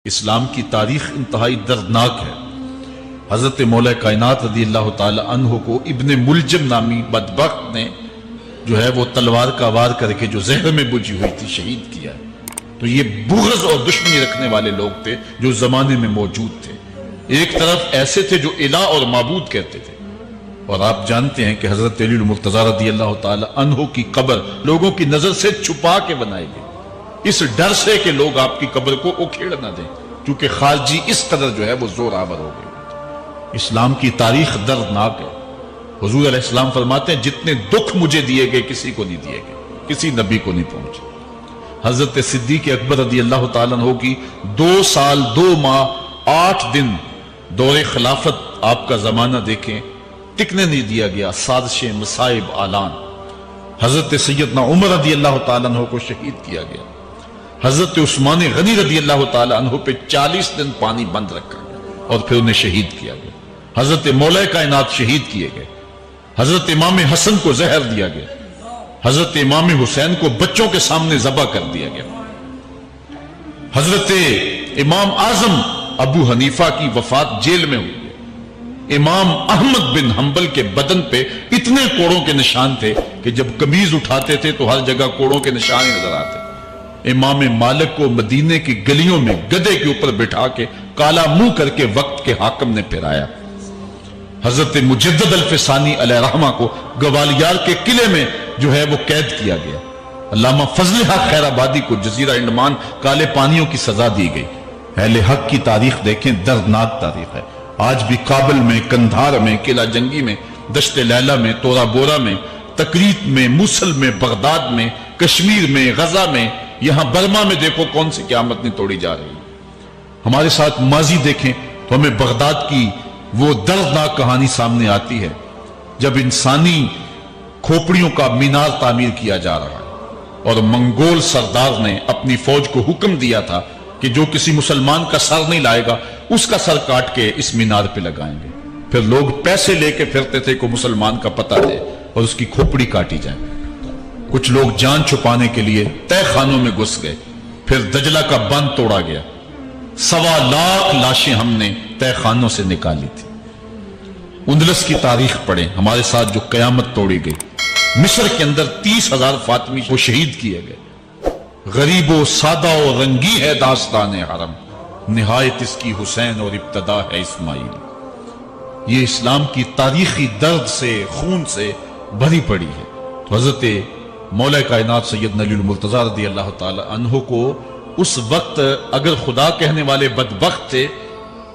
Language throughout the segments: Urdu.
اسلام کی تاریخ انتہائی دردناک ہے۔ حضرت مولا کائنات رضی اللہ تعالی عنہ کو ابن ملجم نامی بدبخت نے جو ہے وہ تلوار کا وار کر کے جو زہر میں بجھی ہوئی تھی شہید کیا ہے۔ تو یہ بغض اور دشمنی رکھنے والے لوگ تھے جو زمانے میں موجود تھے۔ ایک طرف ایسے تھے جو الہ اور معبود کہتے تھے، اور آپ جانتے ہیں کہ حضرت علی المرتضیٰ رضی اللہ تعالی عنہ کی قبر لوگوں کی نظر سے چھپا کے بنائی گئی، اس ڈر سے کہ لوگ آپ کی قبر کو اکھیڑ نہ دیں، کیونکہ خارجی اس قدر جو ہے وہ زور آور ہو گئے۔ اسلام کی تاریخ دردناک ہے۔ حضور علیہ السلام فرماتے ہیں جتنے دکھ مجھے دیے گئے کسی کو نہیں دیے گئے، کسی نبی کو نہیں پہنچے۔ حضرت صدیق اکبر رضی اللہ تعالیٰ عنہ کی 2 سال 2 ماہ 8 دن دور خلافت آپ کا زمانہ دیکھیں، ٹکنے نہیں دیا گیا، سازشیں، مصائب، اعلان۔ حضرت سیدنا عمر رضی اللہ تعالیٰ عنہ کو شہید کیا گیا۔ حضرت عثمان غنی رضی اللہ تعالیٰ عنہ پہ 40 دن پانی بند رکھا گیا اور پھر انہیں شہید کیا گیا۔ حضرت مولا کائنات شہید کیے گئے۔ حضرت امام حسن کو زہر دیا گیا۔ حضرت امام حسین کو بچوں کے سامنے ذبح کر دیا گیا۔ حضرت امام اعظم ابو حنیفہ کی وفات جیل میں ہوئی۔ امام احمد بن حنبل کے بدن پہ اتنے کوڑوں کے نشان تھے کہ جب قمیض اٹھاتے تھے تو ہر جگہ کوڑوں کے نشان ہی نظر آتے۔ امام مالک کو مدینے کی گلیوں میں گدھے کے اوپر بٹھا کے کالا منہ کر کے وقت کے حاکم نے پھرایا۔ حضرت مجدد الفسانی علیہ رحمہ کو گوالیار کے قلعے میں جو ہے وہ قید کیا گیا۔ علامہ فضل حق خیر آبادی کو جزیرہ انڈمان کالے پانیوں کی سزا دی گئی۔ اہل حق کی تاریخ دیکھیں، دردناک تاریخ ہے۔ آج بھی کابل میں، کندھار میں، قلعہ جنگی میں، دشت لیلہ میں، تورا بورا میں، تکریت میں، موصل میں، بغداد میں، کشمیر میں، غزہ میں، یہاں برما میں دیکھو کون سی قیامت نہیں توڑی جا رہی ہے۔ ہمارے ساتھ ماضی دیکھیں تو ہمیں بغداد کی وہ دردناک کہانی سامنے آتی ہے جب انسانی کھوپڑیوں کا مینار تعمیر کیا جا رہا ہے اور منگول سردار نے اپنی فوج کو حکم دیا تھا کہ جو کسی مسلمان کا سر نہیں لائے گا اس کا سر کاٹ کے اس مینار پہ لگائیں گے۔ پھر لوگ پیسے لے کے پھرتے تھے کہ مسلمان کا پتہ دے اور اس کی کھوپڑی کاٹی جائے۔ کچھ لوگ جان چھپانے کے لیے تہ خانوں میں گھس گئے، پھر دجلہ کا بند توڑا گیا، 1.25 لاکھ لاشیں ہم نے تہ خانوں سے نکالی تھی۔ اندلس کی تاریخ پڑھیں، ہمارے ساتھ جو قیامت توڑی گئی۔ مصر کے اندر 30,000 فاطمی کو شہید کیے گئے۔ غریب و سادہ و رنگی ہے داستان حرم، نہایت اس کی حسین اور ابتدا ہے اسماعیل۔ یہ اسلام کی تاریخی درد سے، خون سے بھری پڑی ہے۔ تو حضرت مولا کائنات سیدنا علی المرتضیٰ رضی اللہ تعالی عنہ کو اس وقت اگر خدا کہنے والے بدبخت تھے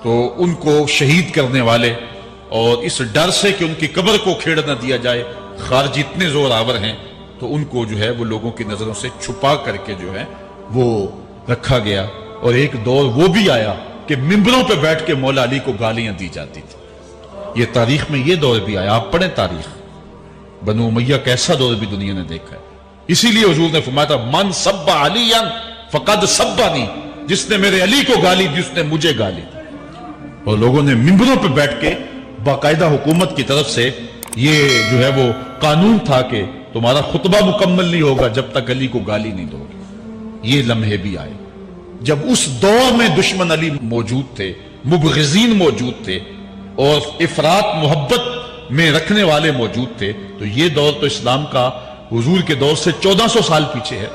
تو ان کو شہید کرنے والے اور اس ڈر سے کہ ان کی قبر کو کھیڑ نہ دیا جائے خارجی اتنے زور آور ہیں تو ان کو جو ہے وہ لوگوں کی نظروں سے چھپا کر کے جو ہے وہ رکھا گیا۔ اور ایک دور وہ بھی آیا کہ ممبروں پہ بیٹھ کے مولا علی کو گالیاں دی جاتی تھی۔ یہ تاریخ میں یہ دور بھی آیا۔ آپ پڑھیں تاریخ، بنو امیہ کیسا دور بھی دنیا نے دیکھا ہے۔ اسی لیے حضور نے فرمایا تھا من سب علی فقد سبنی، جس نے میرے علی کو گالی دی اس نے مجھے گالی دی۔ اور لوگوں نے ممبروں پہ بیٹھ کے باقاعدہ حکومت کی طرف سے یہ جو ہے وہ قانون تھا کہ تمہارا خطبہ مکمل نہیں ہوگا جب تک علی کو گالی نہیں دو گے۔ یہ لمحے بھی آئے جب اس دور میں دشمن علی موجود تھے، مبغضین موجود تھے اور افراط محبت میں رکھنے والے موجود تھے۔ تو یہ دور تو اسلام کا حضور کے دور سے 1400 سال پیچھے ہے،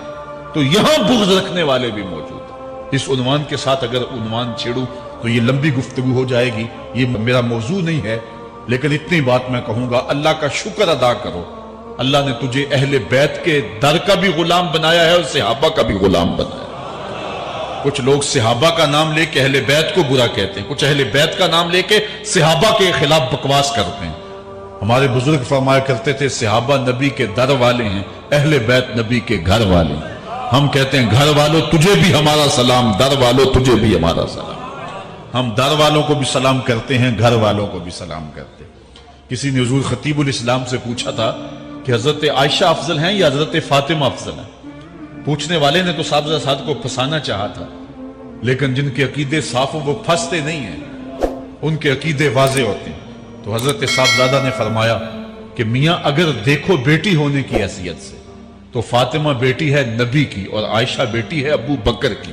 تو یہاں بغض رکھنے والے بھی موجود ہیں۔ اس عنوان کے ساتھ اگر عنوان چھیڑوں تو یہ لمبی گفتگو ہو جائے گی، یہ میرا موضوع نہیں ہے، لیکن اتنی بات میں کہوں گا، اللہ کا شکر ادا کرو، اللہ نے تجھے اہل بیت کے در کا بھی غلام بنایا ہے اور صحابہ کا بھی غلام بنایا ہے۔ کچھ لوگ صحابہ کا نام لے کے اہل بیت کو برا کہتے ہیں، کچھ اہل بیت کا نام لے کے صحابہ کے خلاف بکواس کرتے ہیں۔ ہمارے بزرگ فرمایا کرتے تھے صحابہ نبی کے در والے ہیں، اہل بیت نبی کے گھر والے ہیں۔ ہم کہتے ہیں گھر والوں تجھے بھی ہمارا سلام، در والوں تجھے بھی ہمارا سلام۔ ہم در والوں کو بھی سلام کرتے ہیں، گھر والوں کو بھی سلام کرتے ہیں۔ کسی نے حضور خطیب الاسلام سے پوچھا تھا کہ حضرت عائشہ افضل ہیں یا حضرت فاطمہ افضل ہیں؟ پوچھنے والے نے تو صاحبزادہ کو پھنسانا چاہا تھا، لیکن جن کے عقیدے صاف ہوں وہ پھنستے نہیں ہیں، ان کے عقیدے واضح ہوتے ہیں۔ تو حضرت صاحبزادہ نے فرمایا کہ میاں اگر دیکھو بیٹی ہونے کی حیثیت سے تو فاطمہ بیٹی ہے نبی کی اور عائشہ بیٹی ہے ابو بکر کی،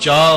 4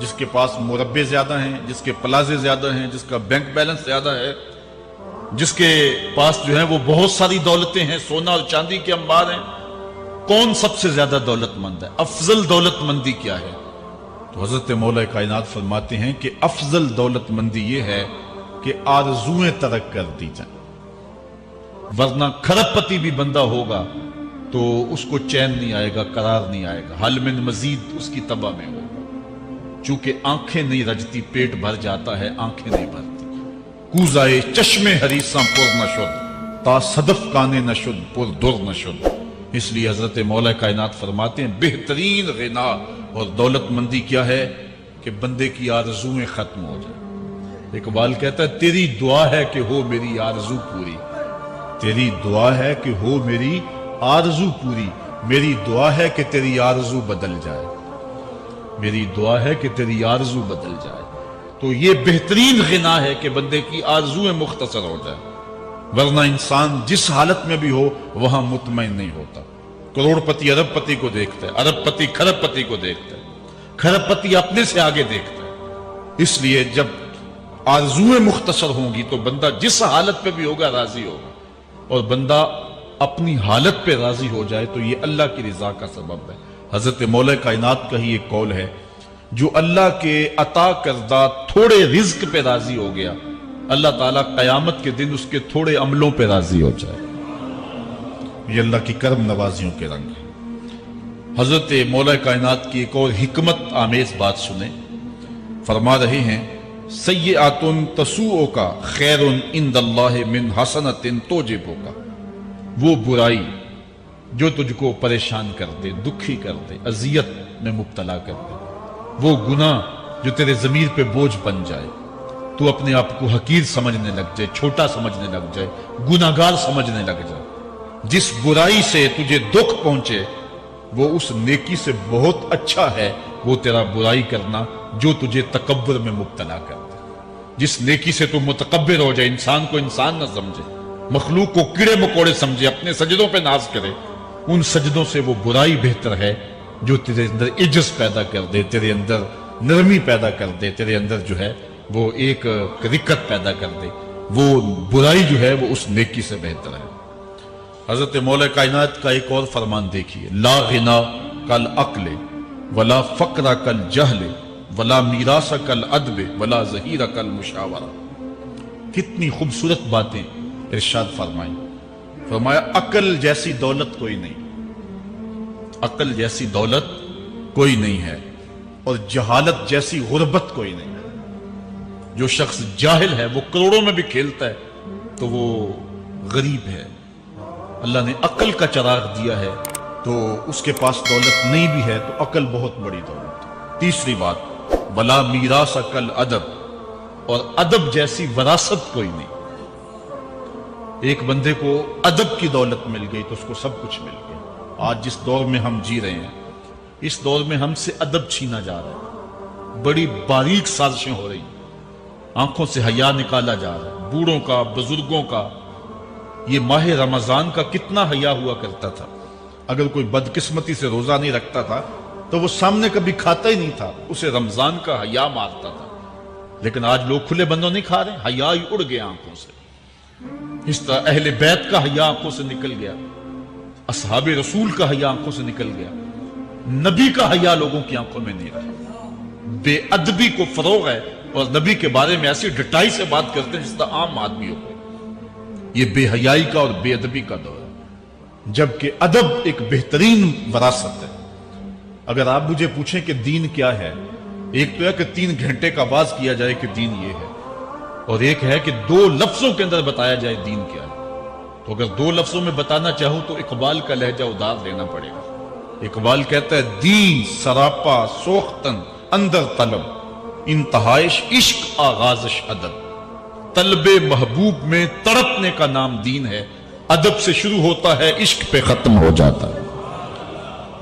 جس کے پاس مربے زیادہ ہیں، جس کے پلازے زیادہ ہیں، جس کا بینک بیلنس زیادہ ہے، جس کے پاس جو ہے وہ بہت ساری دولتیں ہیں، سونا اور چاندی کے انبار ہیں، کون سب سے زیادہ دولت مند ہے؟ افضل دولت مندی کیا ہے؟ تو حضرت مولا کائنات فرماتے ہیں کہ افضل دولت مندی یہ ہے کہ آرزویں ترک کر دی جائیں، ورنہ کھرب پتی بھی بندہ ہوگا تو اس کو چین نہیں آئے گا، قرار نہیں آئے گا، حل من مزید اس کی تباہ میں ہوگا۔ چونکہ آنکھیں نہیں رجتی، پیٹ بھر جاتا ہے، آنکھیں نہیں بھرتی۔ کوزائے چشم حریصاں پر نہ شد، تا صدف کانے نہ شد، پر در نہ شد۔ اس لیے حضرت مولا کائنات فرماتے ہیں بہترین غنا اور دولت مندی کیا ہے کہ بندے کی آرزویں ختم ہو جائیں۔ اقبال کہتا ہے تیری دعا ہے کہ ہو میری آرزو پوری، تیری دعا ہے کہ ہو میری آرزو پوری، میری دعا ہے کہ تیری آرزو بدل جائے، میری دعا ہے کہ تیری آرزو بدل جائے۔ تو یہ بہترین غنا ہے کہ بندے کی آرزویں مختصر ہو جائے، ورنہ انسان جس حالت میں بھی ہو وہاں مطمئن نہیں ہوتا۔ کروڑ پتی ارب پتی کو دیکھتا ہے، ارب پتی کھرب پتی کو دیکھتا ہے، کھرب پتی اپنے سے آگے دیکھتا ہے۔ اس لیے جب آرزویں مختصر ہوں گی تو بندہ جس حالت پہ بھی ہوگا راضی ہوگا، اور بندہ اپنی حالت پہ راضی ہو جائے تو یہ اللہ کی رضا کا سبب ہے۔ حضرت مولا کائنات کا ہی ایک قول ہے جو اللہ کے عطا کردہ تھوڑے رزق پہ راضی ہو گیا، اللہ تعالیٰ قیامت کے دن اس کے تھوڑے عملوں پہ راضی ہو جائے۔ یہ اللہ کی کرم نوازیوں کے رنگ ہے۔ حضرت مولا کائنات کی ایک اور حکمت آمیز بات سنیں، فرما رہے ہیں سیئات تسوءک خیر عند اللہ من حسنۃ توجبک، وہ برائی جو تجھ کو پریشان کر دے، دکھی کر دے، اذیت میں مبتلا کر دے، وہ گناہ جو تیرے ضمیر پہ بوجھ بن جائے، تو اپنے آپ کو حقیر سمجھنے لگ جائے، چھوٹا سمجھنے لگ جائے، گناہگار سمجھنے لگ جائے، جس برائی سے تجھے دکھ پہنچے وہ اس نیکی سے بہت اچھا ہے وہ تیرا برائی کرنا جو تجھے تکبر میں مبتلا کر دے۔ جس نیکی سے تو متکبر ہو جائے، انسان کو انسان نہ سمجھے، مخلوق کو کیڑے مکوڑے سمجھے، اپنے سجدوں پہ ناز کرے، ان سجدوں سے وہ برائی بہتر ہے جو تیرے اندر عجز پیدا کر دے، تیرے اندر نرمی پیدا کر دے، تیرے اندر جو ہے وہ ایک رقت پیدا کر دے، وہ برائی جو ہے وہ اس نیکی سے بہتر ہے۔ حضرت مولا کائنات کا ایک اور فرمان دیکھیے، لا غنا کالعقل ولا فقر کالجہل ولا میراث کالادب ولا ظہیر کالمشاورہ۔ کتنی خوبصورت باتیں ارشاد فرمائیں۔ فرمایا عقل جیسی دولت کوئی نہیں، عقل جیسی دولت کوئی نہیں ہے، اور جہالت جیسی غربت کوئی نہیں ہے۔ جو شخص جاہل ہے وہ کروڑوں میں بھی کھیلتا ہے تو وہ غریب ہے۔ اللہ نے عقل کا چراغ دیا ہے تو اس کے پاس دولت نہیں بھی ہے تو عقل بہت بڑی دولت ہے۔ تیسری بات ولا میراث کالادب، اور ادب جیسی وراثت کوئی نہیں۔ ایک بندے کو ادب کی دولت مل گئی تو اس کو سب کچھ مل گیا۔ آج جس دور میں ہم جی رہے ہیں اس دور میں ہم سے ادب چھینا جا رہا ہے، بڑی باریک سازشیں ہو رہی ہیں، آنکھوں سے حیا نکالا جا رہا ہے، بوڑھوں کا، بزرگوں کا۔ یہ ماہ رمضان کا کتنا حیا ہوا کرتا تھا، اگر کوئی بدقسمتی سے روزہ نہیں رکھتا تھا تو وہ سامنے کبھی کھاتا ہی نہیں تھا، اسے رمضان کا حیا مارتا تھا۔ لیکن آج لوگ کھلے بندوں نہیں کھا رہے، حیا ہی اڑ گیا آنکھوں سے۔ اس طرح اہل بیت کا حیا آنکھوں سے نکل گیا، اصحاب رسول کا حیا آنکھوں سے نکل گیا، نبی کا حیا لوگوں کی آنکھوں میں نہیں رہا۔ بے ادبی کو فروغ ہے، اور نبی کے بارے میں ایسی ڈٹائی سے بات کرتے ہیں جس طرح عام آدمی ہو۔ یہ بے حیائی کا اور بے ادبی کا دور ہے، جبکہ ادب ایک بہترین وراثت ہے۔ اگر آپ مجھے پوچھیں کہ دین کیا ہے، ایک تو ہے کہ 3 گھنٹے کا آواز کیا جائے کہ دین یہ ہے، اور ایک ہے کہ 2 لفظوں کے اندر بتایا جائے دین کیا ہے۔ تو اگر 2 لفظوں میں بتانا چاہوں تو اقبال کا لہجہ ادار لینا پڑے گا۔ اقبال کہتا ہے دین سراپا سوختن اندر طلب، انتہائش عشق آغازش ادب۔ طلب محبوب میں تڑپنے کا نام دین ہے، ادب سے شروع ہوتا ہے عشق پہ ختم ہو جاتا ہے۔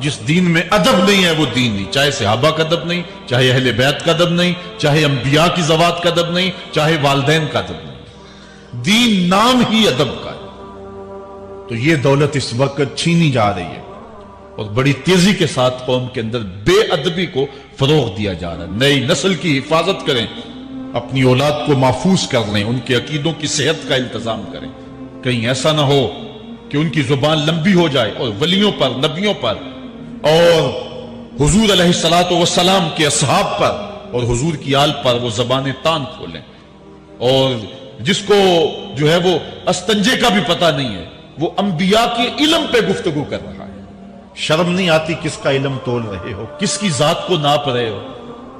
جس دین میں ادب نہیں ہے وہ دین نہیں، چاہے صحابہ کا ادب نہیں، چاہے اہل بیت کا ادب نہیں، چاہے انبیاء کی ذوات کا ادب نہیں، چاہے والدین کا ادب نہیں، دین نام ہی ادب کا ہے۔ تو یہ دولت اس وقت چھینی جا رہی ہے، اور بڑی تیزی کے ساتھ قوم کے اندر بے ادبی کو فروغ دیا جا رہا ہے۔ نئی نسل کی حفاظت کریں، اپنی اولاد کو محفوظ کر لیں، ان کے عقیدوں کی صحت کا انتظام کریں، کہیں ایسا نہ ہو کہ ان کی زبان لمبی ہو جائے اور ولیوں پر، نبیوں پر اور حضور علیہ الصلوۃ والسلام کے اصحاب پر اور حضور کی آل پر وہ زبانیں تان کھولیں، اور جس کو جو ہے وہ استنجے کا بھی پتہ نہیں ہے وہ انبیاء کے علم پہ گفتگو کر رہا ہے۔ شرم نہیں آتی کس کا علم تول رہے ہو، کس کی ذات کو ناپ رہے ہو؟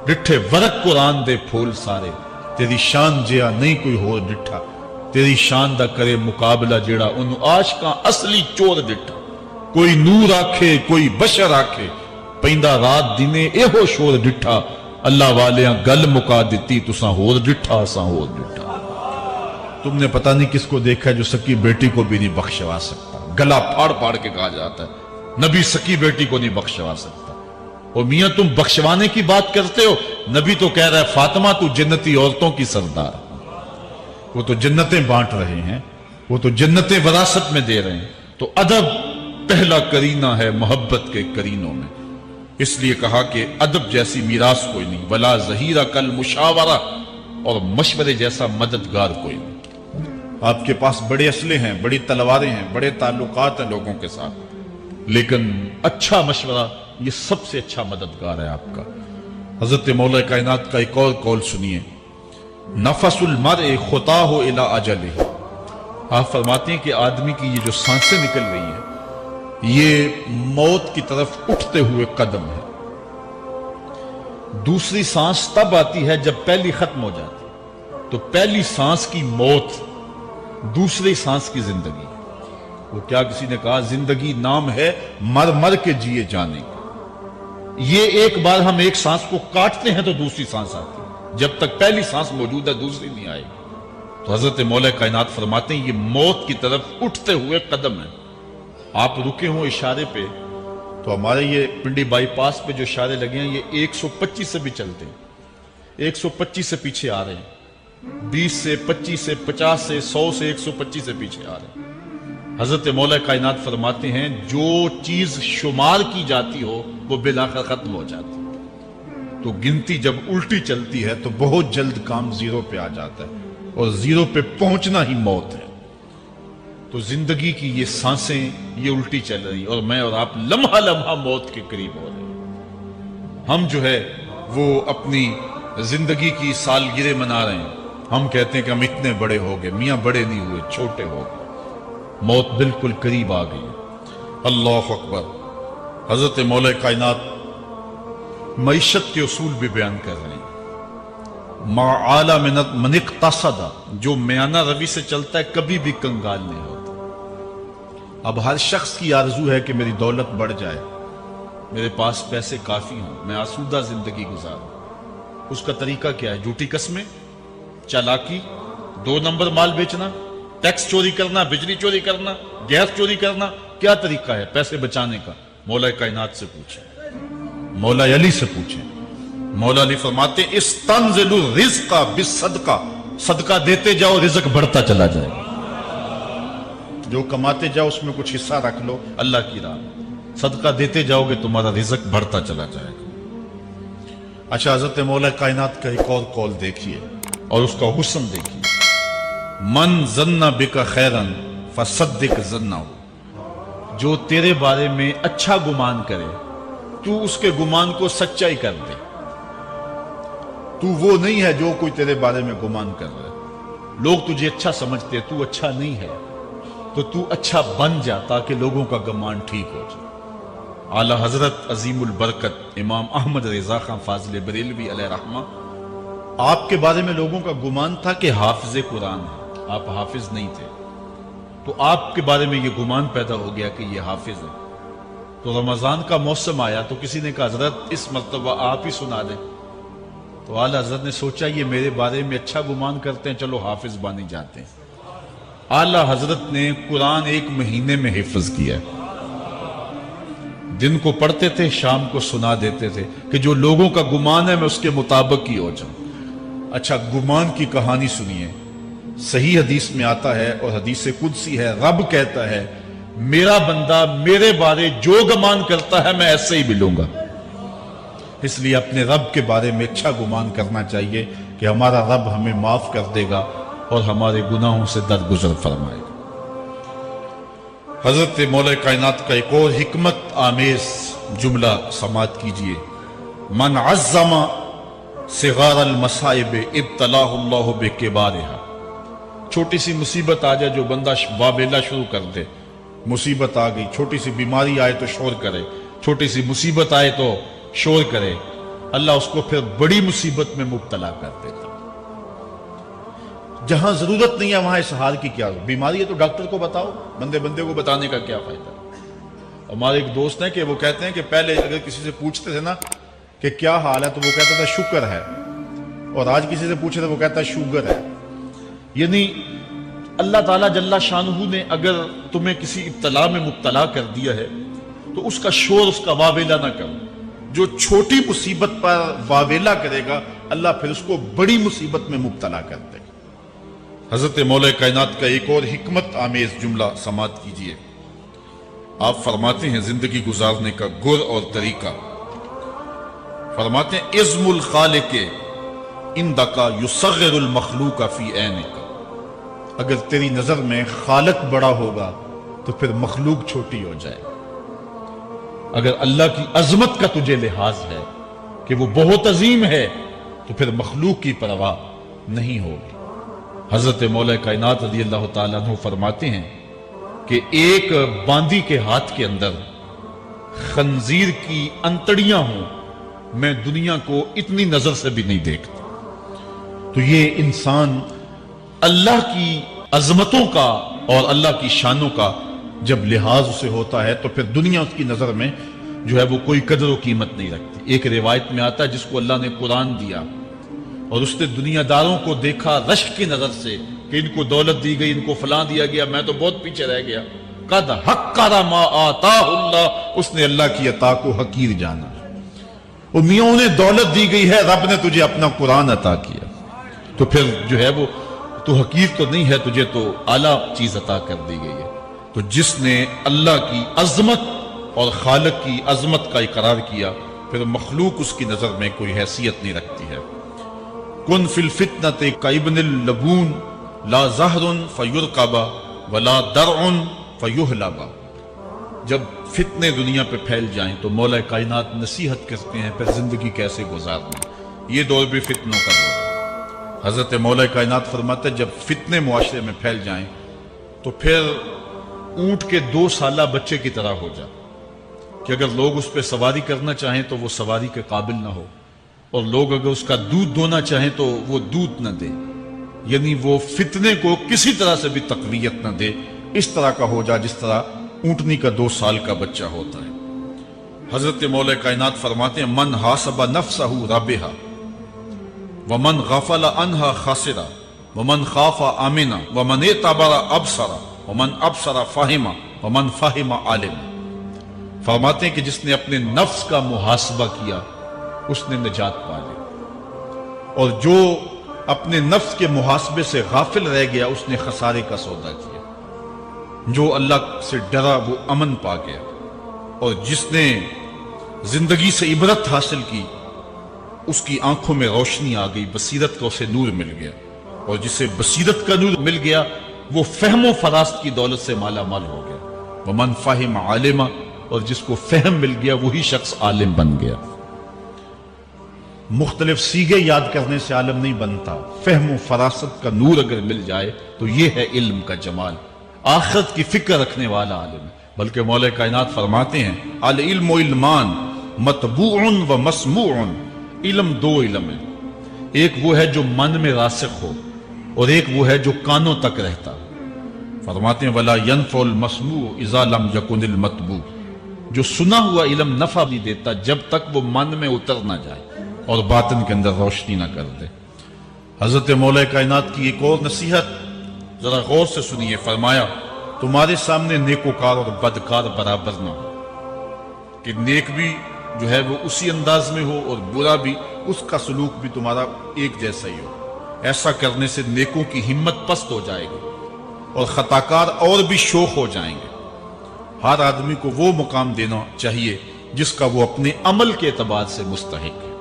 ڈٹھے ورق قرآن دے پھول سارے، تیری شان جیا نہیں کوئی ہو ڈٹھا، تیری شان دا کرے مقابلہ جیڑا ان عاشقاں اصلی چور ڈٹھا۔ کوئی نور آکھے کوئی بشر آکھے، پیندا رات دینے اے ہو شور ڈٹھا، اللہ والیاں گل مکا دیتی تساں ہور ڈٹھا اساں ہور ڈٹھا۔ تم نے پتہ نہیں کس کو دیکھا ہے جو سکی بیٹی کو بھی نہیں بخشوا سکتا، گلا پھاڑ پھاڑ کے کہا جاتا ہے نبی سکی بیٹی کو نہیں بخشوا سکتا۔ اور میاں تم بخشوانے کی بات کرتے ہو، نبی تو کہہ رہا ہے فاطمہ تو جنتی عورتوں کی سردار، وہ تو جنتیں بانٹ رہے ہیں، وہ تو جنتیں وراثت میں دے رہے ہیں۔ تو ادب پہلا کرینہ ہے محبت کے کرینوں میں، اس لیے کہا کہ ادب جیسی میراث کوئی نہیں، ولا ظہیرہ کل مشاورہ، اور مشورے جیسا مددگار کوئی نہیں۔ آپ کے پاس بڑے اسلحے ہیں، بڑی تلواریں ہیں، بڑے تعلقات ہیں لوگوں کے ساتھ، لیکن اچھا مشورہ یہ سب سے اچھا مددگار ہے آپ کا۔ حضرت مولا کائنات کا ایک اور قول سنیے، نفس المرء خطاہ الی اجلہ۔ آپ فرماتے ہیں کہ آدمی کی یہ جو سانسیں نکل رہی ہیں یہ موت کی طرف اٹھتے ہوئے قدم ہے۔ دوسری سانس تب آتی ہے جب پہلی ختم ہو جاتی ہے، تو پہلی سانس کی موت، دوسری سانس کی زندگی۔ وہ کیا کسی نے کہا زندگی نام ہے مر مر کے جیے جانے کا، یہ ایک بار ہم ایک سانس کو کاٹتے ہیں تو دوسری سانس آتی ہے، جب تک پہلی سانس موجود ہے دوسری نہیں آئے گی۔ تو حضرت مولا کائنات فرماتے ہیں یہ موت کی طرف اٹھتے ہوئے قدم ہے۔ آپ رکے ہوں اشارے پہ تو ہمارے یہ پنڈی بائی پاس پہ جو اشارے لگے ہیں یہ 125 سے بھی چلتے ہیں، 125 سے پیچھے آ رہے ہیں، 20 سے 25 سے 50 سے 100 سے 125 سے پیچھے آ رہے ہیں۔ حضرت مولا کائنات فرماتے ہیں جو چیز شمار کی جاتی ہو وہ بالآخر ختم ہو جاتی ہے، تو گنتی جب الٹی چلتی ہے تو بہت جلد کام زیرو پہ آ جاتا ہے، اور زیرو پہ پہنچنا ہی موت ہے۔ تو زندگی کی یہ سانسیں یہ الٹی چل رہی، اور میں اور آپ لمحہ لمحہ موت کے قریب ہو رہے ہیں۔ ہم جو ہے وہ اپنی زندگی کی سالگرہ منا رہے ہیں، ہم کہتے ہیں کہ ہم اتنے بڑے ہو گئے، میاں بڑے نہیں ہوئے، چھوٹے ہو گئے، موت بالکل قریب آ گئی۔ اللہ اکبر۔ حضرت مولا کائنات معیشت کے اصول بھی بیان کر رہے ہیں، ما اعلی من اقتصد، جو میانہ روی سے چلتا ہے کبھی بھی کنگال نہیں ہوتا۔ اب ہر شخص کی آرزو ہے کہ میری دولت بڑھ جائے، میرے پاس پیسے کافی ہوں، میں آسودہ زندگی گزاروں۔ اس کا طریقہ کیا ہے؟ جھوٹی قسمیں، چالاکی، 2 نمبر مال بیچنا، ٹیکس چوری کرنا، بجلی چوری کرنا، گیس چوری کرنا، کیا طریقہ ہے پیسے بچانے کا؟ مولا کائنات سے پوچھیں، مولا علی سے پوچھیں۔ مولا علی فرماتے ہیں استنزل الرزق بالصدقہ، صدقہ دیتے جاؤ رزق بڑھتا چلا جائے گا، جو کماتے جاؤ اس میں کچھ حصہ رکھ لو اللہ کی راہ، صدقہ دیتے جاؤ گے تمہارا رزق بڑھتا چلا جائے گا۔ اچھا حضرت مولا کائنات کا ایک اور قول دیکھیے اور اس کا حسن دیکھیے، من ظن بک خیرا فصدق ظنہ، جو تیرے بارے میں اچھا گمان کرے تو اس کے گمان کو سچائی کر دے۔ تو وہ نہیں ہے جو کوئی تیرے بارے میں گمان کر رہا ہے، لوگ تجھے اچھا سمجھتے تو اچھا نہیں ہے، تو تو اچھا بن جا تاکہ لوگوں کا گمان ٹھیک ہو جائے۔ اعلی حضرت عظیم البرکت امام احمد رضا خان فاضل بریلوی علیہ رحمہ، آپ کے بارے میں لوگوں کا گمان تھا کہ حافظ قرآن ہے، آپ حافظ نہیں تھے، تو آپ کے بارے میں یہ گمان پیدا ہو گیا کہ یہ حافظ ہے۔ تو رمضان کا موسم آیا تو کسی نے کہا حضرت اس مرتبہ آپ ہی سنا دیں، تو اعلی حضرت نے سوچا یہ میرے بارے میں اچھا گمان کرتے ہیں، چلو حافظ بنے جاتے ہیں۔ اعلی حضرت نے قرآن 1 مہینے میں حفظ کیا، دن کو پڑھتے تھے شام کو سنا دیتے تھے کہ جو لوگوں کا گمان ہے میں اس کے مطابق ہی ہو جاؤں۔ اچھا گمان کی کہانی سنیے، صحیح حدیث میں آتا ہے اور حدیث قدسی ہے، رب کہتا ہے میرا بندہ میرے بارے جو گمان کرتا ہے میں ایسے ہی ملوں گا۔ اس لیے اپنے رب کے بارے میں اچھا گمان کرنا چاہیے کہ ہمارا رب ہمیں معاف کر دے گا اور ہمارے گناہوں سے درگزر فرمائے گا۔ حضرت مولا کائنات کا ایک اور حکمت آمیز جملہ سماعت کیجئے، من عظم صغار المصائب ابتلاہ اللہ بکبارہا۔ چھوٹی سی مصیبت آ جائے جو بندہ وابیلا شروع کر دے، مصیبت آ گئی، چھوٹی سی بیماری آئے تو شور کرے، چھوٹی سی مصیبت آئے تو شور کرے، اللہ اس کو پھر بڑی مصیبت میں مبتلا کر دیتا۔ جہاں ضرورت نہیں ہے وہاں اس حال کی کیا، بیماری ہے تو ڈاکٹر کو بتاؤ، بندے کو بتانے کا کیا فائدہ۔ ہمارے ایک دوست ہیں کہ وہ کہتے ہیں کہ پہلے اگر کسی سے پوچھتے تھے نا کہ کیا حال ہے تو وہ کہتا تھا شکر ہے، اور آج کسی سے پوچھے تو وہ کہتا ہے شوگر ہے۔ یعنی اللہ تعالیٰ جل شانہ نے اگر تمہیں کسی ابتلا میں مبتلا کر دیا ہے تو اس کا شور، اس کا واویلا نہ کرو۔ جو چھوٹی مصیبت پر واویلا کرے گا اللہ پھر اس کو بڑی مصیبت میں مبتلا کر دے گا۔ حضرت مولا کائنات کا ایک اور حکمت آمیز جملہ سماعت کیجئے، آپ فرماتے ہیں زندگی گزارنے کا گر اور طریقہ، فرماتے ہیں عظم الخالق عندک یصغر المخلوق فی عینک۔ اگر تیری نظر میں خالق بڑا ہوگا تو پھر مخلوق چھوٹی ہو جائے۔ اگر اللہ کی عظمت کا تجھے لحاظ ہے کہ وہ بہت عظیم ہے تو پھر مخلوق کی پرواہ نہیں ہوگی۔ حضرت مولا کائنات رضی اللہ تعالیٰ عنہ فرماتے ہیں کہ ایک باندی کے ہاتھ کے اندر خنزیر کی انتڑیاں ہوں، میں دنیا کو اتنی نظر سے بھی نہیں دیکھتا۔ تو یہ انسان اللہ کی عظمتوں کا اور اللہ کی شانوں کا جب لحاظ اسے ہوتا ہے تو پھر دنیا اس کی نظر میں جو ہے وہ کوئی قدر و قیمت نہیں رکھتی۔ ایک روایت میں آتا ہے جس کو اللہ نے قرآن دیا اور اس نے دنیا داروں کو دیکھا رشک کی نظر سے کہ ان کو دولت دی گئی، ان کو فلاں دیا گیا، میں تو بہت پیچھے رہ گیا۔ قد حقر ما آتاہ اللہ، اس نے اللہ کی عطا کو حقیر جانا۔ اور میاں انہیں دولت دی گئی ہے، رب نے تجھے اپنا قرآن عطا کیا، تو پھر جو ہے وہ تو حقیر تو نہیں ہے، تجھے تو اعلیٰ چیز عطا کر دی گئی ہے۔ تو جس نے اللہ کی عظمت اور خالق کی عظمت کا اقرار کیا پھر مخلوق اس کی نظر میں کوئی حیثیت نہیں رکھتی ہے۔ کن فی الفتنۃ کابن اللبون لا زہر فیرکب ولا درع فیحلب۔ جب فتنے دنیا پہ پھیل جائیں تو مولا کائنات نصیحت کرتے ہیں پھر زندگی کیسے گزارنی۔ یہ دور بھی فتنوں کا دور ہے۔ حضرت مولا کائنات فرماتے ہیں جب فتنے معاشرے میں پھیل جائیں تو پھر اونٹ کے 2 سالہ بچے کی طرح ہو جائے کہ اگر لوگ اس پہ سواری کرنا چاہیں تو وہ سواری کے قابل نہ ہو، اور لوگ اگر اس کا دودھ دونا چاہیں تو وہ دودھ نہ دے، یعنی وہ فتنے کو کسی طرح سے بھی تقویت نہ دے، اس طرح کا ہو جائے جس طرح اونٹنی کا 2 سال کا بچہ ہوتا ہے۔ حضرت مولا کائنات فرماتے ہیں من حاسب نفسہ رابحہ ومن غفل عنہا خاسرہ ومن خاف آمنہ ومن اعتبر ابصر ومن ابصر فاہمہ ومن فاہم عالم۔ فرماتے ہیں کہ جس نے اپنے نفس کا محاسبہ کیا اس نے نجات پا لی، اور جو اپنے نفس کے محاسبے سے غافل رہ گیا اس نے خسارے کا سودا کیا۔ جو اللہ سے ڈرا وہ امن پا گیا، اور جس نے زندگی سے عبرت حاصل کی اس کی آنکھوں میں روشنی آ گئی، بصیرت کا اسے نور مل گیا، اور جسے بصیرت کا نور مل گیا وہ فہم و فراست کی دولت سے مالا مال ہو گیا۔ ومن فہم عالمہ، اور جس کو فہم مل گیا وہی شخص عالم بن گیا۔ مختلف سیغے یاد کرنے سے عالم نہیں بنتا، فہم و فراست کا نور اگر مل جائے تو یہ ہے علم کا جمال، آخرت کی فکر رکھنے والا عالم ہے۔ بلکہ مولا کائنات فرماتے ہیں العلم علمان مطبوع و مسموع، علم 2 علم ہے، ایک وہ ہے جو من میں راسخ ہو اور ایک وہ ہے جو کانوں تک رہتا۔ فرماتے ہیں ولا ينفع المسموع اذا لم يكن المتبوع، جو سنا ہوا علم نفع بھی دیتا جب تک وہ من میں اتر نہ جائے اور باطن کے اندر روشنی نہ کر دے۔ حضرت مولا کائنات کی ایک اور نصیحت ذرا غور سے سنیے، فرمایا تمہارے سامنے نیکوکار اور بدکار برابر نہ ہو، کہ نیک بھی جو ہے وہ اسی انداز میں ہو اور برا بھی، اس کا سلوک بھی تمہارا ایک جیسا ہی ہو۔ ایسا کرنے سے نیکوں کی ہمت پست ہو جائے گی اور خطاکار اور بھی شوخ ہو جائیں گے۔ ہر آدمی کو وہ مقام دینا چاہیے جس کا وہ اپنے عمل کے اعتبار سے مستحق ہے۔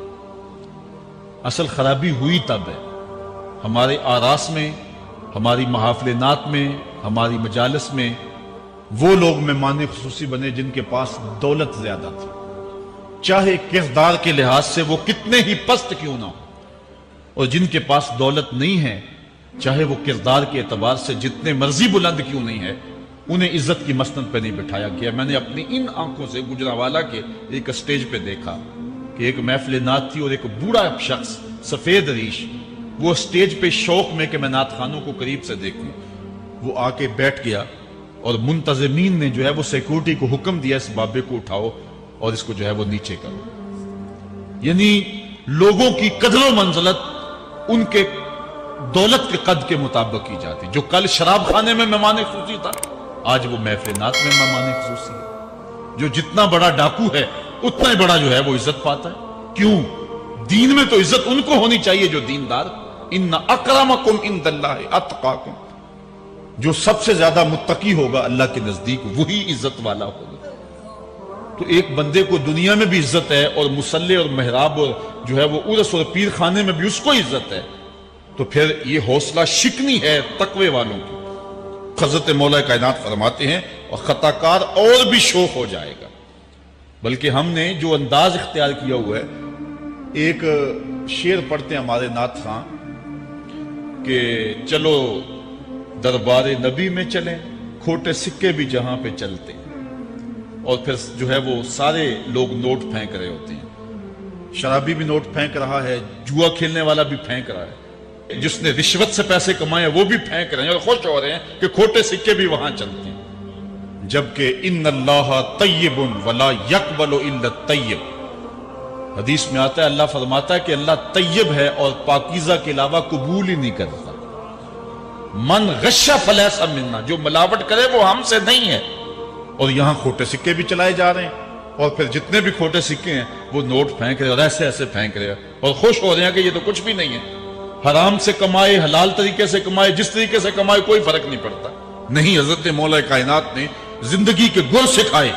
اصل خرابی ہوئی تب ہے ہمارے آراس میں، ہماری محافل نعت میں، ہماری مجالس میں وہ لوگ مہمان خصوصی بنے جن کے پاس دولت زیادہ تھی، چاہے کردار کے لحاظ سے وہ کتنے ہی پست کیوں نہ ہو، اور جن کے پاس دولت نہیں ہے چاہے وہ کردار کے اعتبار سے جتنے مرضی بلند کیوں نہیں ہے، انہیں عزت کی مسند پہ نہیں بٹھایا گیا۔ میں نے اپنی ان آنکھوں سے گجرانوالہ کے ایک اسٹیج پہ دیکھا کہ ایک محفل نعت تھی اور ایک بوڑھا شخص سفید ریش، وہ اسٹیج پہ شوق میں کہ میں نعت خانوں کو قریب سے دیکھوں، وہ آ کے بیٹھ گیا اور منتظمین نے جو ہے وہ سیکورٹی کو حکم دیا اس بابے کو اٹھاؤ اور اس کو جو ہے وہ نیچے کرو۔ یعنی لوگوں کی قدر و منزلت ان کے دولت کے قد کے مطابق کی جاتی۔ جو کل شراب خانے میں مہمان خصوصی تھا آج وہ محفل نعت میں مہمان خصوصی ہے۔ جو جتنا بڑا ڈاکو ہے اتنا ہی بڑا جو ہے وہ عزت پاتا ہے۔ کیوں؟ دین میں تو عزت ان کو ہونی چاہیے جو دیندار۔ ان اکرمکم عند اللہ اتقاکم، جو سب سے زیادہ متقی ہوگا اللہ کے نزدیک وہی عزت والا ہوگا۔ تو ایک بندے کو دنیا میں بھی عزت ہے اور مصلی اور محراب اور جو ہے وہ عرس اور پیر خانے میں بھی اس کو عزت ہے، تو پھر یہ حوصلہ شکنی ہے تقوی والوں کی۔ حضرت مولا کائنات فرماتے ہیں اور خطا کار اور بھی شوق ہو جائے گا۔ بلکہ ہم نے جو انداز اختیار کیا ہوا ہے، ایک شعر پڑھتے ہیں ہمارے نعت خاں کہ چلو دربار نبی میں چلیں، کھوٹے سکے بھی جہاں پہ چلتے ہیں، اور پھر جو ہے وہ سارے لوگ نوٹ پھینک رہے ہوتے ہیں۔ شرابی بھی نوٹ پھینک رہا ہے، جوا کھیلنے والا بھی پھینک رہا ہے، جس نے رشوت سے پیسے کمائے وہ بھی پھینک رہے ہیں اور خوش ہو رہے ہیں کہ کھوٹے سکے بھی وہاں چلتے ہیں۔ جبکہ ان اللہ طیب ولا یقبل الا الطیب، حدیث میں آتا ہے اللہ فرماتا ہے کہ اللہ طیب ہے اور پاکیزہ کے علاوہ قبول ہی نہیں کرتا۔ من غش فلیس منا، جو ملاوٹ کرے وہ ہم سے نہیں ہے۔ اور یہاں کھوٹے سکے بھی چلائے جا رہے ہیں، اور پھر جتنے بھی کھوٹے سکے ہیں وہ نوٹ پھینک رہے اور ایسے ایسے پھینک رہے اور خوش ہو رہے ہیں کہ یہ تو کچھ بھی نہیں ہے۔ حرام سے کمائے، حلال طریقے سے کمائے، جس طریقے سے کمائے کوئی فرق نہیں پڑتا۔ نہیں، حضرت مولا کائنات نے زندگی کے گر سکھائے،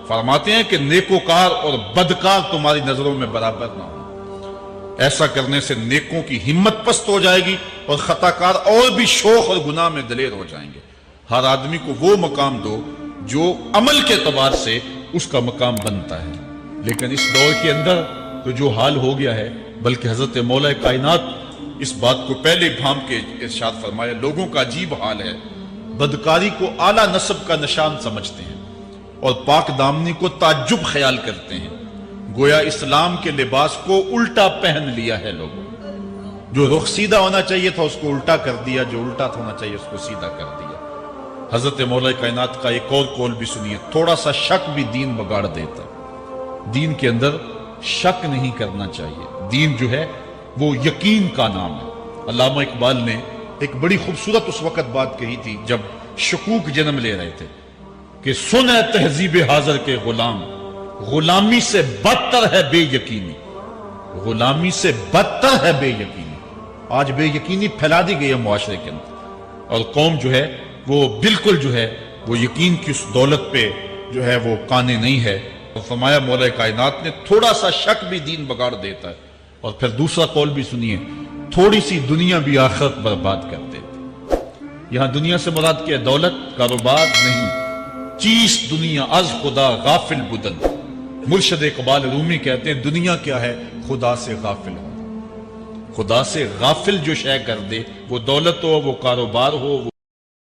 فرماتے ہیں کہ نیکوکار اور بدکار تمہاری نظروں میں برابر نہ ہو۔ ایسا کرنے سے نیکوں کی ہمت پست ہو جائے گی اور خطا کار اور بھی شوق اور گناہ میں دلیر ہو جائیں گے۔ ہر آدمی کو وہ مقام دو جو عمل کے اعتبار سے اس کا مقام بنتا ہے۔ لیکن اس دور کے اندر تو جو حال ہو گیا ہے، بلکہ حضرت مولا کائنات اس بات کو پہلے بھام کے ارشاد فرمایا، لوگوں کا عجیب حال ہے، بدکاری کو اعلیٰ نسب کا نشان سمجھتے ہیں اور پاک دامنی کو تعجب خیال کرتے ہیں، گویا اسلام کے لباس کو الٹا پہن لیا ہے لوگوں۔ جو رخ سیدھا ہونا چاہیے تھا اس کو الٹا کر دیا، جو الٹا ہونا چاہیے اس کو سیدھا کر دیا۔ حضرت مولا کائنات کا ایک اور قول بھی سنیے، تھوڑا سا شک بھی دین بگاڑ دیتا۔ دین کے اندر شک نہیں کرنا چاہیے، دین جو ہے وہ یقین کا نام ہے۔ علامہ اقبال نے ایک بڑی خوبصورت اس وقت بات کہی تھی جب شکوک جنم لے رہے تھے کہ سن اے تہذیب حاضر کے غلام، غلامی سے بدتر ہے بے یقینی، غلامی سے بدتر ہے بے یقینی۔ آج بے یقینی پھیلا دی گئی ہے معاشرے کے اندر، اور قوم جو ہے وہ بالکل جو ہے وہ یقین کی اس دولت پہ جو ہے وہ قانے نہیں ہے۔ اور فرمایا مولا کائنات نے تھوڑا سا شک بھی دین بگاڑ دیتا ہے۔ اور پھر دوسرا قول بھی سنیے، تھوڑی سی دنیا بھی آخرت برباد کر دیتی۔ یہاں دنیا سے مراد کیا؟ دولت، کاروبار نہیں، چیز دنیا از خدا غافل بدن۔ مرشد اقبال رومی کہتے ہیں دنیا کیا ہے؟ خدا سے غافل ہو۔ خدا سے غافل جو شے کر دے، وہ دولت ہو، وہ کاروبار ہو،